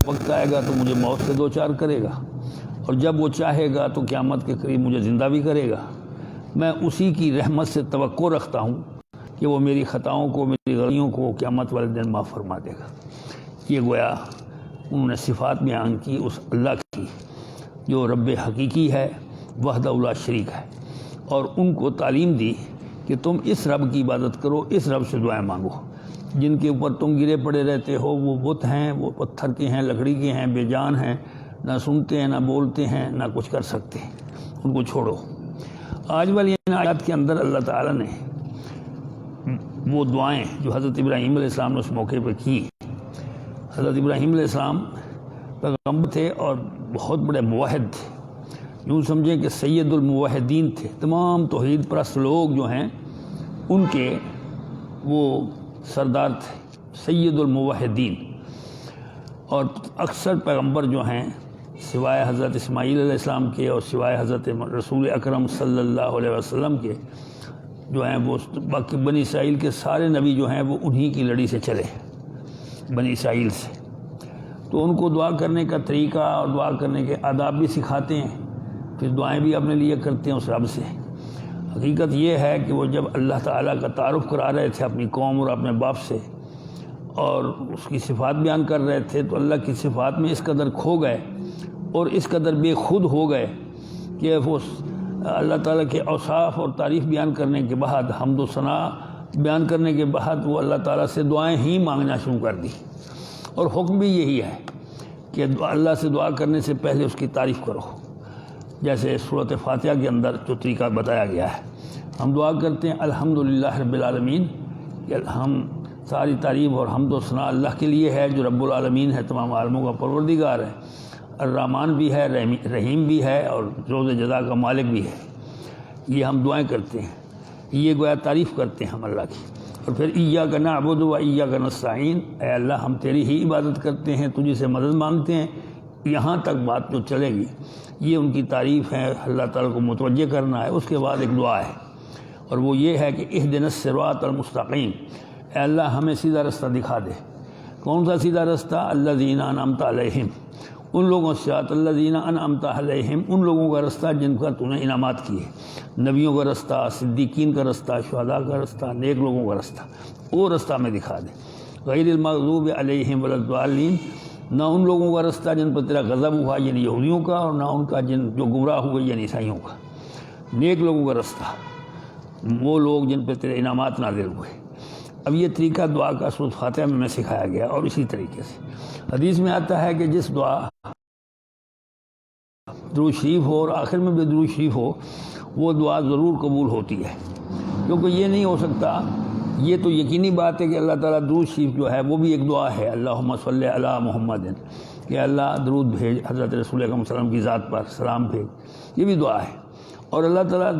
وقت آئے گا تو مجھے موت سے دو چار کرے گا، اور جب وہ چاہے گا تو قیامت کے قریب مجھے زندہ بھی کرے گا۔ میں اسی کی رحمت سے توقع رکھتا ہوں کہ وہ میری خطاؤں کو، میری غلطیوں کو قیامت والے دن معاف فرما دے گا۔ یہ گویا انہوں نے صفات بیان کی اس اللہ کی جو رب حقیقی ہے، وحدہ لا شریک ہے، اور ان کو تعلیم دی کہ تم اس رب کی عبادت کرو، اس رب سے دعائیں مانگو۔ جن کے اوپر تم گرے پڑے رہتے ہو وہ بت ہیں، وہ پتھر کے ہیں، لکڑی کے ہیں، بے جان ہیں، نہ سنتے ہیں، نہ بولتے ہیں، نہ کچھ کر سکتے ہیں، ان کو چھوڑو۔ آج والی آیات کے اندر اللہ تعالیٰ نے وہ دعائیں جو حضرت ابراہیم علیہ السلام نے اس موقع پہ کی۔ حضرت ابراہیم علیہ السلام پیغمبر تھے اور بہت بڑے موحد تھے، یوں سمجھیں کہ سید الموحدین تھے۔ تمام توحید پرست لوگ جو ہیں ان کے وہ سردار تھے، سید الموحدین۔ اور اکثر پیغمبر جو ہیں سوائے حضرت اسماعیل علیہ السلام کے اور سوائے حضرت رسول اکرم صلی اللہ علیہ وسلم کے جو ہیں وہ باقی بنی اسرائیل کے سارے نبی جو ہیں وہ انہی کی لڑی سے چلے، بنی اسرائیل سے۔ تو ان کو دعا کرنے کا طریقہ اور دعا کرنے کے آداب بھی سکھاتے ہیں، پھر دعائیں بھی اپنے لیے کرتے ہیں اس رب سے۔ حقیقت یہ ہے کہ وہ جب اللہ تعالیٰ کا تعارف کرا رہے تھے اپنی قوم اور اپنے باپ سے، اور اس کی صفات بیان کر رہے تھے، تو اللہ کی صفات میں اس قدر کھو گئے اور اس قدر بے خود ہو گئے کہ وہ اللہ تعالیٰ کے اوصاف اور تعریف بیان کرنے کے بعد، حمد و ثناء بیان کرنے کے بعد وہ اللہ تعالیٰ سے دعائیں ہی مانگنا شروع کر دی۔ اور حکم بھی یہی ہے کہ اللہ سے دعا کرنے سے پہلے اس کی تعریف کرو، جیسے سورۃ فاتحہ کے اندر جو طریقہ بتایا گیا ہے۔ ہم دعا کرتے ہیں الحمدللہ رب العالمین، کہ ہم ساری تعریف اور حمد و ثناء اللہ کے لیے ہے جو رب العالمین ہے، تمام عالموں کا پروردگار ہے، الرحمن بھی ہے، رحیم بھی ہے، اور روز جزا کا مالک بھی ہے۔ یہ ہم دعائیں کرتے ہیں، یہ گویا تعریف کرتے ہیں ہم اللہ کی۔ اور پھر ایاک نعبد و ایاک نستعین، اے اللہ ہم تیری ہی عبادت کرتے ہیں، تجھ سے مدد مانگتے ہیں۔ یہاں تک بات جو چلے گی یہ ان کی تعریف ہے، اللہ تعالیٰ کو متوجہ کرنا ہے۔ اس کے بعد ایک دعا ہے، اور وہ یہ ہے کہ اہدنا الصراط المستقیم، اے اللہ ہمیں سیدھا رستہ دکھا دے۔ کون سا سیدھا رستہ؟ الذین انعمت علیہم، ان لوگوں سے، الذین انعمت علیہم، ان لوگوں کا رستہ جن کا تو نے انعامات کیے، نبیوں کا رستہ، صدیقین کا رستہ، شہداء کا رستہ، نیک لوگوں کا رستہ، وہ رستہ میں دکھا دے۔ غیر المغضوب علیہم ولا الضالین، نہ ان لوگوں کا رستہ جن پر تیرا غضب ہوا یعنی یہودیوں کا، اور نہ ان کا جن جو گمراہ ہوئے یعنی عیسائیوں کا۔ نیک لوگوں کا رستہ، وہ لوگ جن پہ تیرے انعامات نازل ہوئے۔ اب یہ طریقہ دعا کا سورۃ فاتحہ میں سکھایا گیا، اور اسی طریقے سے حدیث میں آتا ہے کہ جس دعا درود شریف ہو اور آخر میں بھی درود شریف ہو، وہ دعا ضرور قبول ہوتی ہے، کیونکہ یہ نہیں ہو سکتا، یہ تو یقینی بات ہے کہ اللہ تعالیٰ درود شریف جو ہے وہ بھی ایک دعا ہے، اللہم صلی علی محمد، کہ اللہ درود بھیج حضرت رسول اکرم صلی اللہ علیہ وسلم کی ذات پر، سلام بھیج، یہ بھی دعا ہے۔ اور اللہ تعالیٰ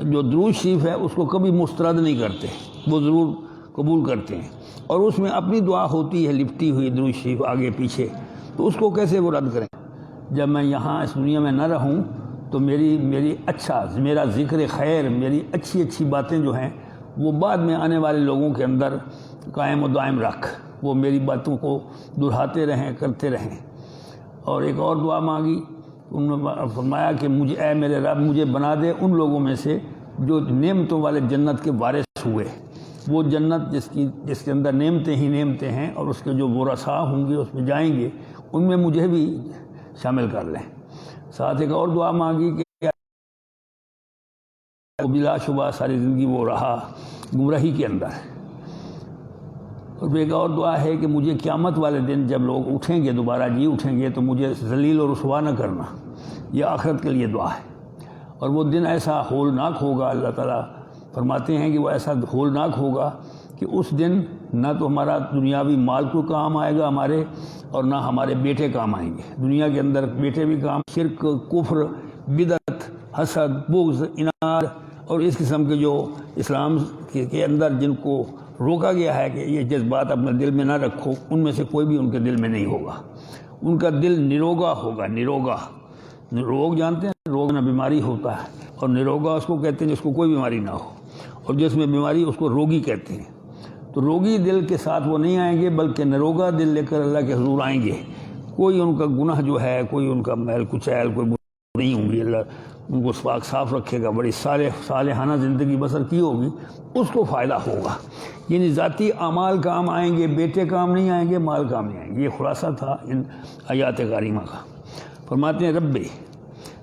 جو درود شریف ہے اس کو کبھی مسترد نہیں کرتے، وہ ضرور قبول کرتے ہیں، اور اس میں اپنی دعا ہوتی ہے لپٹی ہوئی درود شریف آگے پیچھے، تو اس کو کیسے وہ رد کریں؟ جب میں یہاں اس دنیا میں نہ رہوں تو میرا ذکر خیر، میری اچھی باتیں جو ہیں وہ بعد میں آنے والے لوگوں کے اندر قائم و دائم رکھ، وہ میری باتوں کو دہراتے رہیں، کرتے رہیں۔ اور ایک اور دعا مانگی، انہوں نے فرمایا کہ اے میرے رب مجھے بنا دے ان لوگوں میں سے جو نعمتوں والے جنت کے وارث ہوئے، وہ جنت جس کے اندر نعمتیں ہی نعمتیں ہیں، اور اس کے جو ورثاء ہوں گے اس میں جائیں گے، ان میں مجھے بھی شامل کر لیں۔ ساتھ ایک اور دعا مانگی کہ بلا شبہ ساری زندگی وہ رہا گمراہی کے اندر، اور ایک اور دعا ہے کہ مجھے قیامت والے دن جب لوگ اٹھیں گے، دوبارہ جی اٹھیں گے، تو مجھے ذلیل اور رسوا نہ کرنا۔ یہ آخرت کے لیے دعا ہے، اور وہ دن ایسا ہولناک ہوگا، اللہ تعالیٰ فرماتے ہیں کہ وہ ایسا ہولناک ہوگا کہ اس دن نہ تو ہمارا دنیاوی مال کو کام آئے گا ہمارے، اور نہ ہمارے بیٹے کام آئیں گے۔ دنیا کے اندر بیٹے بھی کام، شرک، کفر، بدعت، حسد، بغض، اناد اور اس قسم کے جو اسلام کے اندر جن کو روکا گیا ہے کہ یہ جذبات اپنے دل میں نہ رکھو، ان میں سے کوئی بھی ان کے دل میں نہیں ہوگا۔ ان کا دل نروگا ہوگا، نروگا۔ روگ جانتے ہیں، روگ نہ بیماری ہوتا ہے، اور نروگا اس کو کہتے ہیں جس کو کوئی بیماری نہ ہو، اور جس میں بیماری اس کو روگی کہتے ہیں۔ تو روگی دل کے ساتھ وہ نہیں آئیں گے، بلکہ نروگا دل لے کر اللہ کے حضور آئیں گے۔ کوئی ان کا گناہ جو ہے، کوئی ان کا میل کچیل کوئی نہیں ہوں گی، اللہ ان کو پاک صاف رکھے گا، بڑی صالحانہ زندگی بسر کی ہوگی، اس کو فائدہ ہوگا۔ یعنی ذاتی اعمال کام آئیں گے، بیٹے کام نہیں آئیں گے، مال کام نہیں آئیں گے۔ یہ خلاصہ تھا ان آیات کریمہ کا۔ فرماتے ہیں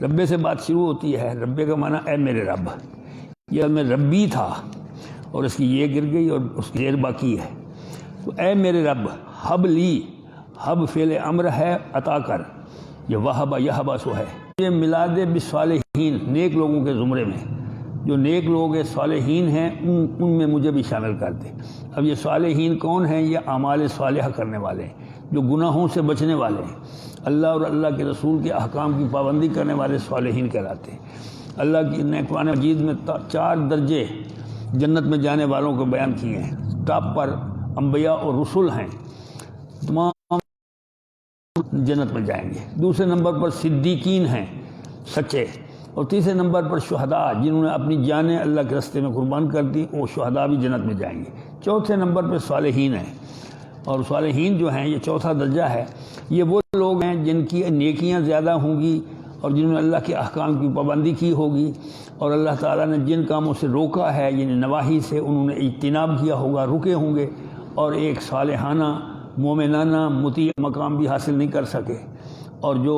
ربے سے بات شروع ہوتی ہے۔ ربے کا معنی اے میرے رب، یہ میں ربی تھا اور اس کی یہ گر گئی اور اس کی زیر باقی ہے۔ تو اے میرے رب، حب لی، حب فعل امر ہے، عطا کر، یہ وہبہ یہبہ سو ہے، یہ ملا دے بالصالحین، نیک لوگوں کے زمرے میں، جو نیک لوگ صالحین ہیں ان میں مجھے بھی شامل کر دے۔ اب یہ صالحین کون ہیں؟ یہ اعمال صالحہ کرنے والے ہیں، جو گناہوں سے بچنے والے ہیں، اللہ اور اللہ کے رسول کے احکام کی پابندی کرنے والے صالحین کہلاتے ہیں۔ اللہ کی نے قرآن مجید میں 4 درجے جنت میں جانے والوں کو بیان کیے ہیں۔ ٹاپ پر انبیاء اور رسول ہیں، تمام جنت میں جائیں گے۔ دوسرے نمبر پر صدیقین ہیں، سچے، اور تیسرے نمبر پر شہداء، جنہوں نے اپنی جانیں اللہ کے راستے میں قربان کر دی، وہ شہداء بھی جنت میں جائیں گے۔ چوتھے نمبر پر صالحین ہیں، اور صالحین جو ہیں یہ چوتھا درجہ ہے۔ یہ وہ لوگ ہیں جن کی نیکیاں زیادہ ہوں گی اور جنہوں نے اللہ کے احکام کی پابندی کی ہوگی، اور اللہ تعالیٰ نے جن کاموں سے روکا ہے یعنی نواہی سے انہوں نے اجتناب کیا ہوگا، رکے ہوں گے، اور ایک صالحانہ مومنانہ مطیع مقام بھی حاصل نہیں کر سکے، اور جو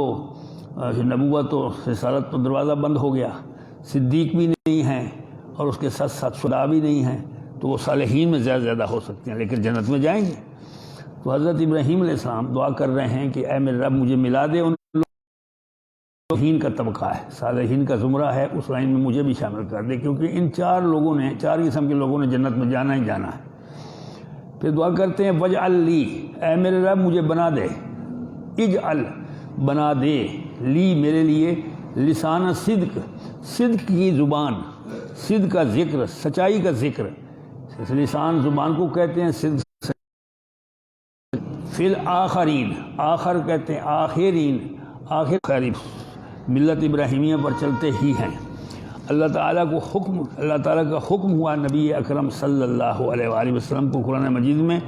نبوت و رسالت پر دروازہ بند ہو گیا، صدیق بھی نہیں ہیں اور اس کے ساتھ ساتھ شہداء بھی نہیں ہیں، تو وہ صالحین میں زیادہ ہو سکتے ہیں لیکن جنت میں جائیں گے۔ تو حضرت ابراہیم علیہ السلام دعا کر رہے ہیں کہ اے میرے رب مجھے ملا دے ان صالحین کا طبقہ ہے، صالحین کا زمرہ ہے، اس لائن میں مجھے بھی شامل کر دے، کیونکہ ان 4 لوگوں نے، 4 قسم کے لوگوں نے جنت میں جانا ہی جانا ہے۔ پھر دعا کرتے ہیں وجعل لی، اے میرے رب مجھے بنا دے، اجعل بنا دے، لی میرے لیے، لسان صدق، صدق کی زبان، صدق کا ذکر، سچائی کا ذکر، لسان زبان کو کہتے ہیں صدق۔ فی الآخرین، آخر کہتے ہیں آخرین، آخر قریب ملت ابراہیمیہ پر چلتے ہی ہیں۔ اللہ تعالیٰ کا حکم ہوا نبی اکرم صلی اللہ علیہ وآلہ وسلم کو قرآن مجید میں،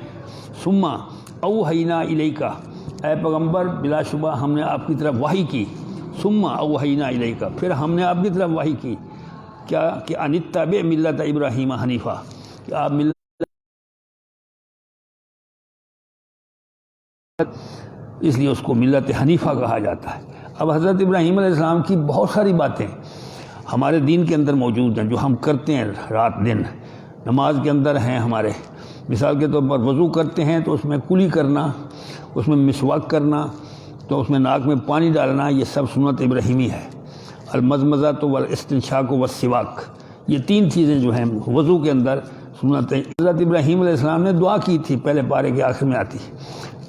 ثم اوحینا الیک، اے پیغمبر بلا شبہ ہم نے آپ کی طرف وحی کی، ثم اوحینا الیک، پھر ہم نے آپ کی طرف وحی کی، کیا کہ ان اتبع ملت ابراہیم حنیفہ، کہ آپ ملت اس لیے اس کو ملت حنیفہ کہا جاتا ہے۔ اب حضرت ابراہیم علیہ السلام کی بہت ساری باتیں ہمارے دین کے اندر موجود ہیں، جو ہم کرتے ہیں رات دن، نماز کے اندر ہیں ہمارے۔ مثال کے طور پر وضو کرتے ہیں تو اس میں کلی کرنا، اس میں مسواک کرنا، تو اس میں ناک میں پانی ڈالنا، یہ سب سنت ابراہیمی ہے۔ المضمضۃ والاستنشاق والسواک، یہ 3 چیزیں جو ہیں وضو کے اندر سنت ہیں۔ حضرت ابراہیم علیہ السلام نے دعا کی تھی، پہلے پارے کے آخر میں آتی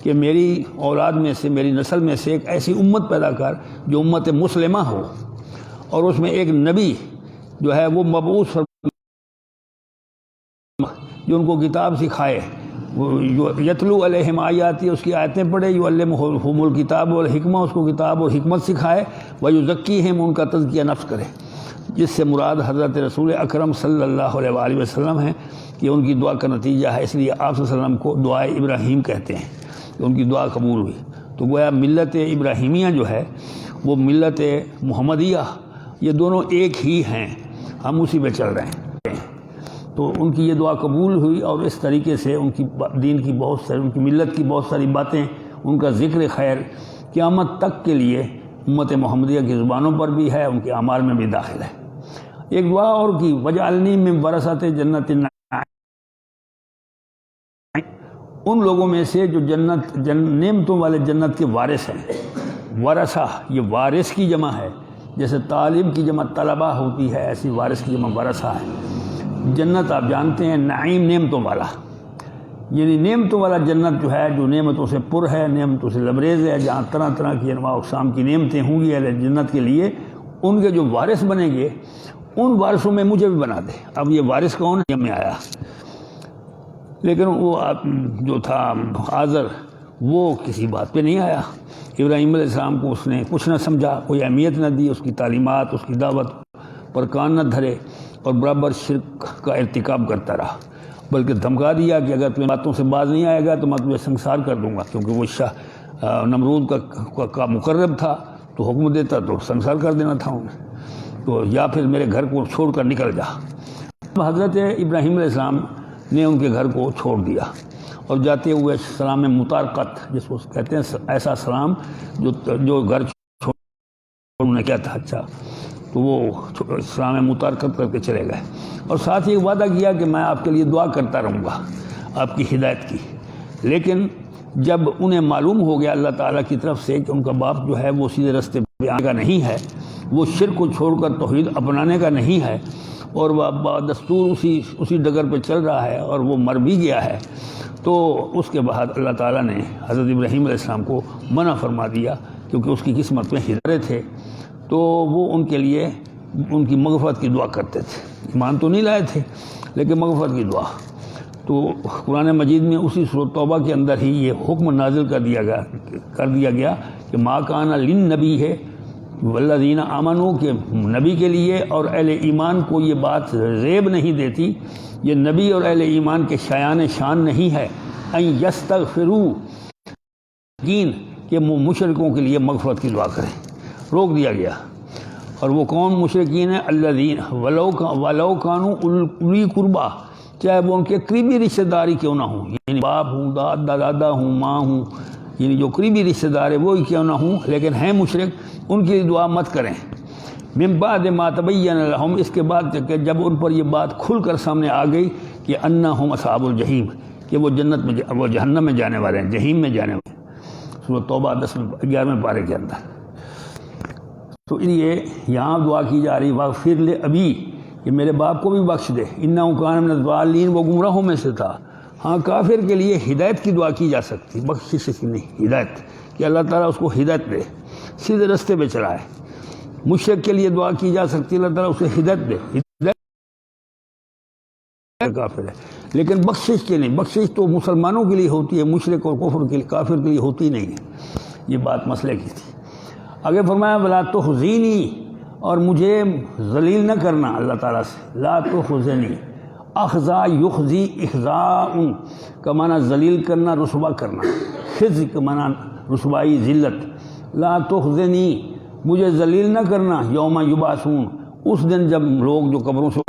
کہ میری اولاد میں سے، میری نسل میں سے ایک ایسی امت پیدا کر جو امت مسلمہ ہو، اور اس میں ایک نبی جو ہے وہ مبعوث، جو ان کو کتاب سکھائے، جو یتلو علیہم آیاتی، اس کی آیتیں پڑھے، یعلمہم الکتاب والحکمہ، اس کو کتاب اور حکمت سکھائے، ویزکیہم، ان کا تزکیہ نفس کرے، جس سے مراد حضرت رسول اکرم صلی اللہ علیہ وآلہ وسلم ہیں، کہ ان کی دعا کا نتیجہ ہے، اس لیے آپ صلی اللہ علیہ وسلم کو دعائے ابراہیم کہتے ہیں، کہ ان کی دعا قبول ہوئی۔ تو گویا ملت ابراہیمیہ جو ہے وہ ملت محمدیہ، یہ دونوں ایک ہی ہیں، ہم اسی پہ چل رہے ہیں۔ تو ان کی یہ دعا قبول ہوئی، اور اس طریقے سے ان کی دین کی بہت ساری، ان کی ملت کی بہت ساری باتیں، ان کا ذکر خیر قیامت تک کے لیے امت محمدیہ کی زبانوں پر بھی ہے، ان کے اعمال میں بھی داخل ہے۔ ایک دعا اور کی، وجعلنی من ورثۃ جنت النعیم، ان لوگوں میں سے جو نعمتوں والے جنت کے وارث ہیں۔ ورثہ، یہ وارث کی جمع ہے، جیسے طالب کی جمع طلبہ ہوتی ہے، ایسی وارث کی جمع ورثہ ہے۔ جنت آپ جانتے ہیں نعیم، نعمتوں والا، یعنی نعمتوں والا جنت جو ہے، جو نعمتوں سے پر ہے، نعمتوں سے لبریز ہے، جہاں طرح طرح کی انواع اقسام کی نعمتیں ہوں گی اہل جنت کے لیے، ان کے جو وارث بنیں گے، ان وارثوں میں مجھے بھی بنا دے۔ اب یہ وارث کون ہے؟ میں آیا، لیکن وہ جو تھا آزر، وہ کسی بات پہ نہیں آیا۔ ابراہیم علیہ السلام کو اس نے کچھ نہ سمجھا، کوئی اہمیت نہ دی، اس کی تعلیمات، اس کی دعوت پر کان نہ دھرے، اور برابر شرک کا ارتکاب کرتا رہا، بلکہ دھمکا دیا کہ اگر تمہیں باتوں سے باز نہیں آئے گا تو میں تمہیں سنسار کر دوں گا، کیونکہ وہ نمرود کا مقرب تھا تو حکم دیتا تو سنسار کر دینا تھا انہیں، تو یا پھر میرے گھر کو چھوڑ کر نکل جا۔ حضرت ابراہیم علیہ السلام نے ان کے گھر کو چھوڑ دیا اور جاتے ہوئے سلام مطارقت جس کو کہتے ہیں، ایسا سلام جو گھر چھوڑ انہوں نے کیا تھا، اچھا تو وہ سلام مطارقت کر کے چلے گئے، اور ساتھ ہی وعدہ کیا کہ میں آپ کے لیے دعا کرتا رہوں گا آپ کی ہدایت کی۔ لیکن جب انہیں معلوم ہو گیا اللہ تعالیٰ کی طرف سے کہ ان کا باپ جو ہے وہ سیدھے راستے پہ آنے کا نہیں ہے، وہ شرک کو چھوڑ کر توحید اپنانے کا نہیں ہے، اور وہ دستور اسی ڈگر پہ چل رہا ہے اور وہ مر بھی گیا ہے، تو اس کے بعد اللہ تعالیٰ نے حضرت ابراہیم علیہ السلام کو منع فرما دیا، کیونکہ اس کی قسمت میں ہدارے تھے، تو وہ ان کے لیے ان کی مغفرت کی دعا کرتے تھے۔ ایمان تو نہیں لائے تھے لیکن مغفرت کی دعا۔ تو قرآن مجید میں اسی سورۃ توبہ کے اندر ہی یہ حکم نازل کر دیا گیا کہ ما کان للنبی ہے والذین آمنوا، کہ نبی کے لیے اور اہل ایمان کو یہ بات ریب نہیں دیتی، یہ نبی اور اہل ایمان کے شان نہیں ہے، ان یستغفروا، کہ مشرکوں کے لیے مغفرت کی دعا کریں، روک دیا گیا۔ اور وہ کون مشرکین ہیں؟ الذین ولو کانوا اولی قربا، چاہے وہ ان کے قریبی رشتہ داری کیوں نہ ہوں، یعنی باپ ہوں، دادا ہوں، ماں ہوں، یعنی جو قریبی رشتہ دار ہے وہی کیوں نہ ہوں لیکن ہیں مشرک، ان کی دعا مت کریں۔ من بعد ما تبین لہم، اس کے بعد کہ جب ان پر یہ بات کھل کر سامنے آ گئی کہ انہم اصحاب الجحیم، کہ وہ جنت میں وہ جہنم میں جانے والے ہیں، جہیم میں جانے والے ہیں، سورۃ توبہ 11ویں پارے کے اندر۔ تو یہ یہاں دعا کی جا رہی واغفر لأبی، کہ میرے باپ کو بھی بخش دے، انہ کان من الضالین، وہ گمراہوں میں سے تھا۔ ہاں کافر کے لیے ہدایت کی دعا کی جا سکتی، بخشش کی نہیں، ہدایت، کہ اللہ تعالیٰ اس کو ہدایت دے، سیدھے راستے پہ چلائے۔ مشرک کے لیے دعا کی جا سکتی، اللہ تعالیٰ اسے ہدایت دے، ہدایت کافر ہے، لیکن بخشش کے نہیں، بخشش تو مسلمانوں کے لیے ہوتی ہے، مشرک اور کفر کے لیے، کافر کے لیے ہوتی نہیں ہے۔ یہ بات مسئلے کی تھی۔ آگے فرمایا ولا تخزینی، اور مجھے ذلیل نہ کرنا اللہ تعالیٰ سے، لا تخزنی، اخزا یخزی اخزاء کا معنی ذلیل کرنا، رسوا کرنا، خزی کا معنی رسوائی، ذلت۔ لا تخزنی، مجھے ذلیل نہ کرنا، یوم یبعثون، اس دن جب لوگ جو قبروں سے